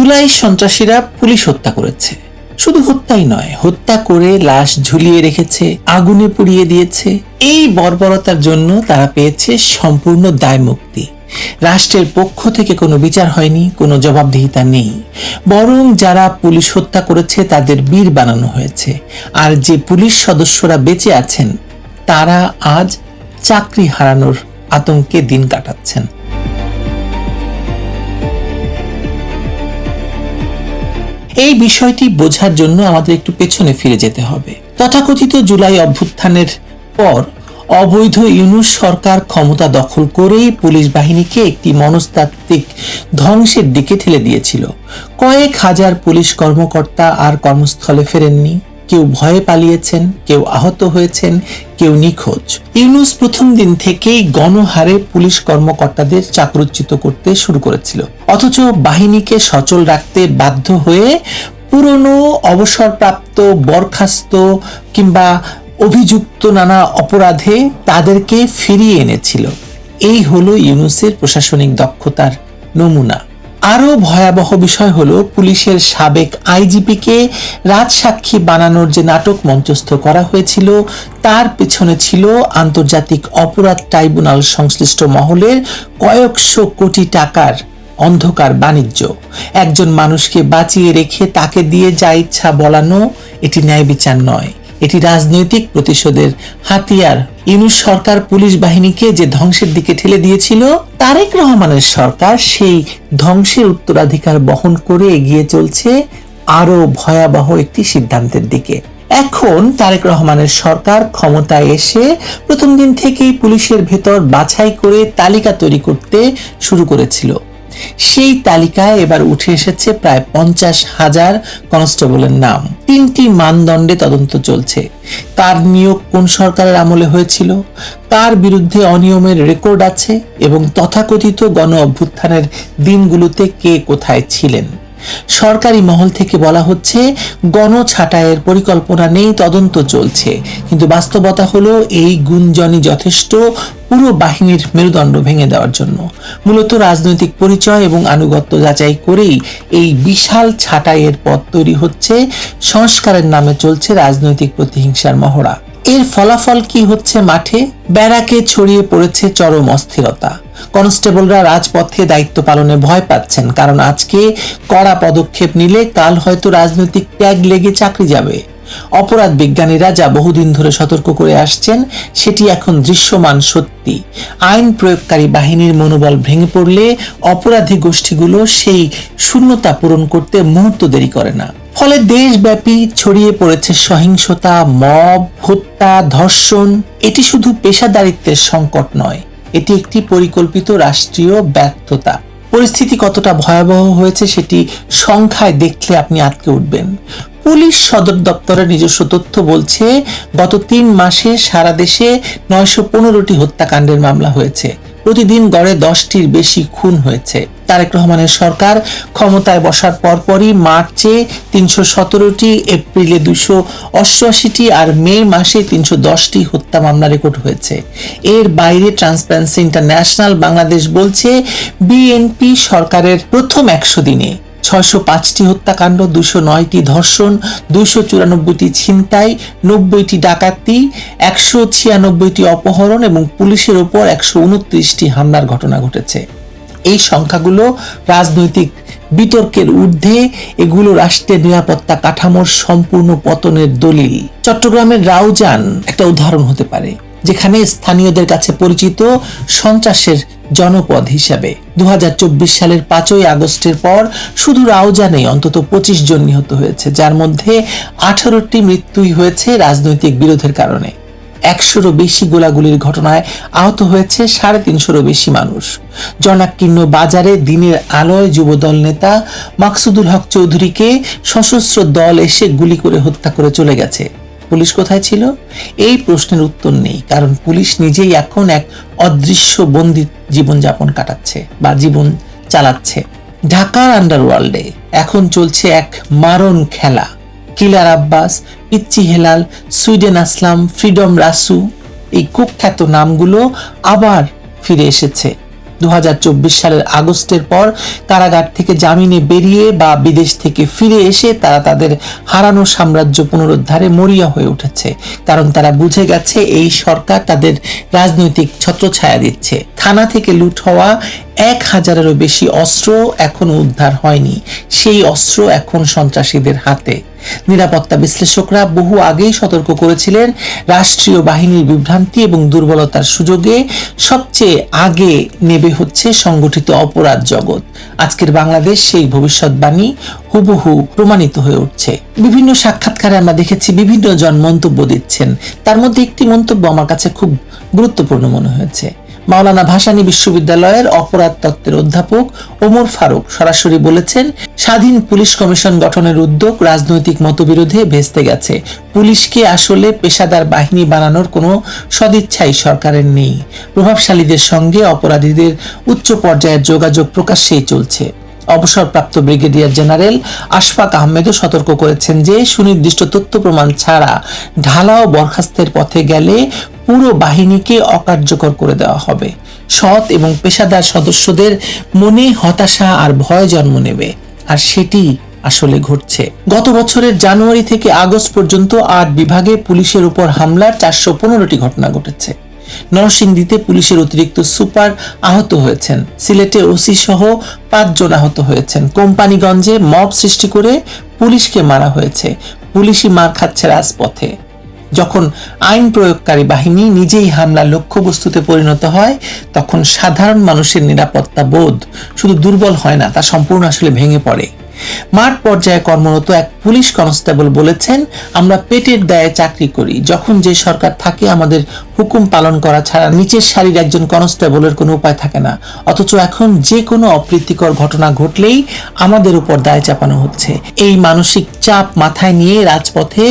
জুলাই সন্ত্রাসীরা পুলিশ হত্যা করেছে, শুধু হত্যাই নয়, হত্যা করে লাশ ঝুলিয়ে রেখেছে, আগুনে পুড়িয়ে দিয়েছে। এই বর্বরতার জন্য তারা পেয়েছে সম্পূর্ণ দায় মুক্তি। রাষ্ট্রের পক্ষ থেকে কোনো বিচার হয়নি, কোনো জবাবদিহিতা নেই, বরং যারা পুলিশ হত্যা করেছে তাদের বীর বানানো হয়েছে। আর যে পুলিশ সদস্যরা বেঁচে আছেন তারা আজ চাকরি হারানোর আতঙ্কে দিন কাটাচ্ছেন। এই বিষয়টি বোঝার জন্য আমাদের একটু পেছনে ফিরে যেতে হবে। তথাকথিত জুলাই অভ্যুত্থানের পর অবৈধ ইউনূস সরকার ক্ষমতা দখল করেই পুলিশ বাহিনীকে একটি মনস্তাত্ত্বিক ধ্বংসের দিকে ঠেলে দিয়েছিল। কয়েক হাজার পুলিশ কর্মকর্তা আর কর্মস্থলে ফেরেননি, কেউ ভয়ে পালিয়েছেন, কেউ আহত হয়েছেন, কেউ নিখোঁজ। ইউনূস প্রথম দিন থেকেই গণহারে পুলিশ কর্মকর্তাদের চাকরুচ্যুত করতে শুরু করেছিল, অথচ বাহিনীকে সচল রাখতে বাধ্য হয়ে পুরনো, অবসরপ্রাপ্ত, বরখাস্ত কিংবা অভিযুক্ত নানা অপরাধে তাদেরকে ফিরিয়ে এনেছিল। এই হলো ইউনূসের প্রশাসনিক দক্ষতার নমুনা। আরো ভয়াবহ বিষয় হলো পুলিশের সাবেক আইজিপিকে রাজসাক্ষী বানানোর যে নাটক মঞ্চস্থ করা হয়েছিল তার পেছনে ছিল আন্তর্জাতিক অপরাধ ট্রাইব্যুনাল সংশ্লিষ্ট মহলের কয়েকশো কোটি টাকার অন্ধকার বাণিজ্য। একজন মানুষকে বাঁচিয়ে রেখে তাকে দিয়ে যা ইচ্ছা বলানো, এটি ন্যায় বিচার নয়, এটি রাজনৈতিক প্রতিশোধের হাতিয়ার। ইউনূস সরকার পুলিশ বাহিনীকে যে ধ্বংসের দিকে ঠেলে দিয়েছিল, তারেক রহমানের সরকার সেই ধ্বংসের উত্তরাধিকার বহন করে এগিয়ে চলছে আরো ভয়াবহ একটি সিদ্ধান্তের দিকে। এখন তারেক রহমানের সরকার ক্ষমতায় এসে প্রথম দিন থেকেই পুলিশের ভেতর বাছাই করে তালিকা তৈরি করতে শুরু করেছিল। সেই তালিকায় এবার উঠে এসেছে প্রায় 50,000 কনস্টেবলের নাম। 3টি মানদণ্ডে তদন্ত চলছে। কার নিয়োগ কোন সরকারের আমলে হয়েছিল, কার বিরুদ্ধে অনিয়মের রেকর্ড আছে এবং তথাকথিত গণ অভ্যুত্থানের দিনগুলোতে কে কোথায় ছিলেন। সরকারি মহল থেকে বলা হচ্ছে গণছাঁটাইয়ের পরিকল্পনা নেই, তদন্ত চলছে, কিন্তু বাস্তবতা হলো এই গুঞ্জনই যথেষ্ট পুরো বাহিনীর মেরুদণ্ড ভেঙে দেওয়ার জন্য। মূলত রাজনৈতিক পরিচয় এবং আনুগত্য যাচাই করেই এই বিশাল ছাঁটাইয়ের পথ তৈরি হচ্ছে। সংস্কারের নামে চলছে রাজনৈতিক প্রতিহিংসার মহড়া। এর ফলাফল কি হচ্ছে? মাঠে ব্যারাকে ছড়িয়ে পড়েছে চরম অস্থিরতা। কনস্টেবলরা রাজপথে দায়িত্ব পালনে ভয় পাচ্ছেন, কারণ আজকে কড়া পদক্ষেপ নিলে কাল হয়তো রাজনৈতিক ট্যাগ লেগে চাকরি যাবে। অপরাধ বিজ্ঞানীরা যা বহুদিন ধরে সতর্ক করে আসছেন সেটি এখন দৃশ্যমান সত্যি। আইন প্রয়োগকারী বাহিনীর মনোবল ভেঙে পড়লে অপরাধী গোষ্ঠীগুলো সেই শূন্যতা পূরণ করতে মুহূর্ত দেরি করে না। ফলে দেশব্যাপী ছড়িয়ে পড়েছে সহিংসতা, মব, হত্যা, ধর্ষণ। এটি শুধু পেশাদারিত্বের সংকট নয়, এটি একটি পরিকল্পিত রাষ্ট্রীয় ব্যর্থতা। পরিস্থিতি কতটা ভয়াবহ হয়েছে সেটি সংখ্যায় দেখলে আপনি আটকে উঠবেন। পুলিশ সদর দপ্তরের নিজস্ব তথ্য বলছে গত 3 মাসে সারা দেশে 915টি হত্যাকাণ্ডের মামলা হয়েছে। প্রতিদিন গড়ে 10টির বেশি খুন হয়েছে। তারেক রহমানের সরকার ক্ষমতায় বসার পরপরই মার্চে 317টি, এপ্রিলে 288টি আর মে মাসে 310টি হত্যা মামলা রেকর্ড হয়েছে। এর বাইরে ট্রান্সপারেন্সি ইন্টারন্যাশনাল বাংলাদেশ বলছে বিএনপি সরকারের প্রথম 100 দিনে 605টি হত্যাকাণ্ড, 209টি ধর্ষণ, 294টি ছিনতাই, 90টি ডাকাতি, 196টি অপহরণ এবং পুলিশের উপর 129টি হামলার ঘটনা ঘটেছে। এই সংখ্যাগুলো রাজনৈতিক বিতর্কের ঊর্ধ্বে, এগুলো রাষ্ট্রের নিরাপত্তা কাঠামোর সম্পূর্ণ পতনের দলিল। চট্টগ্রামের রাউজান একটা উদাহরণ হতে পারে, যেখানে স্থানীয়দের কাছে পরিচিত সন্ত্রাসের জনপদ হিসাবে। 2024 সালের 5ই আগস্টের পর শুধু রাউজানে অন্তত 25 জন নিহত হয়েছে, যার মধ্যে 18টি মৃত্যুই হয়েছে রাজনৈতিক বিরোধের কারণে। 100-রও বেশি গোলাগুলির ঘটনায় আহত হয়েছে 350-রও বেশি মানুষ। জনাকীর্ণ বাজারে দিনের আলোয় যুবদল নেতা মাকসুদুল হক চৌধুরীকে সশস্ত্র দল এসে গুলি করে হত্যা করে চলে গেছে। পুলিশ কোথায় ছিল? এই প্রশ্নের উত্তর নেই, কারণ পুলিশ নিজেই এখন এক অদৃশ্য বন্দী জীবনযাপন কাটাচ্ছে বা জীবন চালাচ্ছে। ঢাকার আন্ডারওয়ার্ল্ডে এখন চলছে এক মারণ খেলা। কিলার আব্বাস, পিচ্চি হেলাল, সুইডেন আসলাম, ফ্রিডম রাসু, এই কুখ্যাত নামগুলো আবার ফিরে এসেছে। 2024 সালের আগস্টের পর কারাগার থেকে জামিনে বেরিয়ে বা বিদেশ থেকে ফিরে এসে তারা তাদের হারানো সাম্রাজ্য পুনরুদ্ধারে মরিয়া হয়ে উঠেছে, কারণ তারা বুঝে গেছে এই সরকার তাদের রাজনৈতিক ছত্রছায়া দিচ্ছে। থানা থেকে লুট হওয়া 1000-এরও বেশি অস্ত্র এখনো উদ্ধার হয়নি, সেই অস্ত্র এখন সন্ত্রাসীদের হাতে। নিরাপত্তা বিশ্লেষকরা বহু আগেই সতর্ক করেছিলেন, রাষ্ট্রীয় বাহিনীর বিভ্রান্তি এবং দুর্বলতার সুযোগে সবচেয়ে আগে নেবে হচ্ছে সংগঠিত অপরাধ জগৎ। আজকের বাংলাদেশ সেই ভবিষ্যৎবাণী হুবহু প্রমাণিত হয়ে উঠছে। বিভিন্ন সাক্ষাৎকারে আমরা দেখেছি বিভিন্ন জন মন্তব্য দিচ্ছেন, তার মধ্যে একটি মন্তব্য আমার কাছে খুব গুরুত্বপূর্ণ মনে হয়েছে। মাওলানা ভাসানী বিশ্ববিদ্যালয়ের অপরাধ তত্ত্বের অধ্যাপক ওমর ফারুক সরাসরি বলেছেন, স্বাধীন পুলিশ কমিশন গঠনের উদ্যোগ রাজনৈতিক মতবিরোধে ভেস্তে গেছে। পুলিশকে আসলে পেশাদার বাহিনী বানানোর কোনো সদিচ্ছাই সরকারের নেই। প্রভাবশালীদের সঙ্গে অপরাধীদের উচ্চ পর্যায়ের যোগাযোগ প্রকাশ্যেই চলছে। অবসরপ্রাপ্ত ব্রিগেডিয়ার জেনারেল আশফাক আহমেদও সতর্ক করেছেন যে সুনির্দিষ্ট তথ্য প্রমাণ ছাড়া ঢালাও বরখাস্তের পথে গেলে পুরো বাহিনীকে অকার্যকর করে দেওয়া হবে। সৎ এবং পেশাদার সদস্যদের মনে হতাশা আর ভয় জন্ম নেবে, আর সেটি আসলে ঘটছে। গত বছরের জানুয়ারি থেকে আগস্ট পর্যন্ত 8 বিভাগে পুলিশের উপর হামলার 415টি ঘটনা ঘটেছে। নরসিংদীতে পুলিশের অতিরিক্ত সুপার আহত হয়েছেন, সিলেটে ওসি সহ 5 জন আহত হয়েছেন, কোম্পানিগঞ্জে মব সৃষ্টি করে পুলিশকে মারা হয়েছে। পুলিশই মার খাচ্ছে রাজপথে। যখন আইন প্রয়োগকারী বাহিনী নিজেই হামলার লক্ষ্যবস্তুতে পরিণত হয়, তখন সাধারণ মানুষের নিরাপত্তা বোধ শুধু দুর্বল হয় না, তা সম্পূর্ণ আসলে ভেঙে পড়ে। মাঠ পর্যায়ে কর্মরত এক পুলিশ কনস্টেবল বলেছেন, আমরা পেটের দায়ে চাকরি করি, যখন যে সরকার থাকে আমাদের হুকুম পালন করা ছাড়া নিচের সারির একজন কনস্টেবলের কোনো উপায় থাকে না, অথচ এখন যে কোনো অপ্রীতিকর ঘটনা ঘটলেই আমাদের উপর দায় চাপানো হচ্ছে। এই মানসিক চাপ মাথায় নিয়ে রাজপথে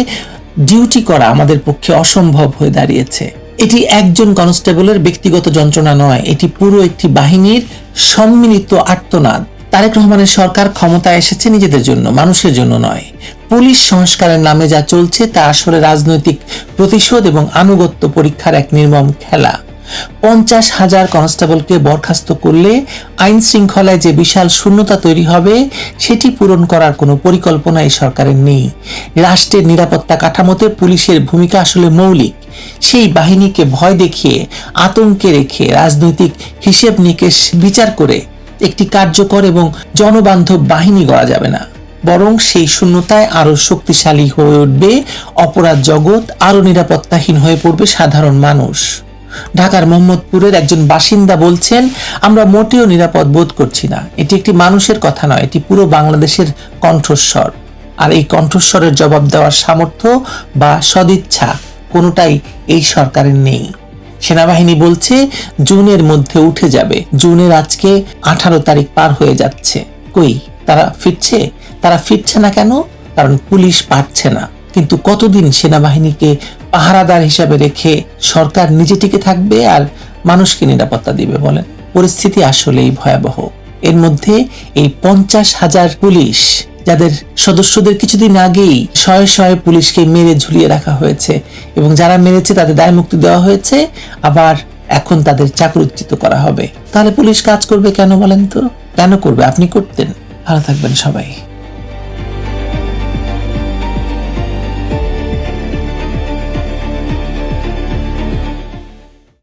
ডিউটি করা আমাদের পক্ষে অসম্ভব হয়ে দাঁড়িয়েছে। এটি একজন কনস্টেবলের ব্যক্তিগত যন্ত্রণা নয়, এটি পুরো একটি বাহিনীর সম্মিলিত আর্তনাদ। তারেক রহমানের সরকার ক্ষমতায় এসেছে নিজেদের জন্য, মানুষের জন্য নয়। পুলিশ সংস্কারের নামে যা চলছে তা আসলে রাজনৈতিক প্রতিশোধ এবং আনুগত্য পরীক্ষার এক নির্মম খেলা। 50,000 কনস্টেবলকে বরখাস্ত করলে আইন শৃঙ্খলায় যে বিশাল শূন্যতা তৈরি হবে, সেটি পূরণ করার কোনো পরিকল্পনা এই সরকারের নেই। রাষ্ট্রের নিরাপত্তা কাঠামোতে পুলিশের ভূমিকা আসলে মৌলিক। সেই বাহিনীকে ভয় দেখিয়ে, আতঙ্কে রেখে, রাজনৈতিক হিসেব নিকেশ বিচার করে একটি কার্যকর এবং জনবান্ধব বাহিনী গড়া যাবে না, বরং সেই শূন্যতায় আরো শক্তিশালী হয়ে উঠবে অপরাধ জগৎ, আরো নিরাপত্তাহীন হয়ে পড়বে সাধারণ মানুষ। ঢাকার মোহাম্মদপুরের একজন বাসিন্দা বলছেন, আমরা মোটেও নিরাপদ বোধ করছি না। এটি একটি মানুষের কথা নয়, এটি পুরো বাংলাদেশের কণ্ঠস্বর। আর এই কণ্ঠস্বরের জবাব দেওয়ার সামর্থ্য বা সদিচ্ছা কোনোটাই এই সরকারের নেই। সেনাবাহিনী বলছে জুনের মধ্যে উঠে যাবে। জুনের আজকে 18 তারিখ পার হয়ে যাচ্ছে। কই তারা ফিরছে? তারা ফিরছে না কেন? কারণ পুলিশ পারছে না। কিন্তু কতদিন সেনাবাহিনীকে পাহারাদার হিসাবে রেখে সরকার নিজে টিকে থাকবে আর মানুষকে নিরাপত্তা দিবে বলেন? পরিস্থিতি আসলেই ভয়াবহ। এর মধ্যে এই 50,000 পুলিশ, যাদের সদস্যদের কিছুদিন আগেই শয়ে শয়ে পুলিশকে মেরে ঝুলিয়ে রাখা হয়েছে এবং যারা মেরেছে তাদের দায় মুক্তি দেওয়া হয়েছে, আবার এখন তাদের চাকরিচ্যুত করা হবে। তাহলে পুলিশ কাজ করবে কেন বলেন তো? কেন করবে? আপনি করতেন? ভালো থাকবেন সবাই।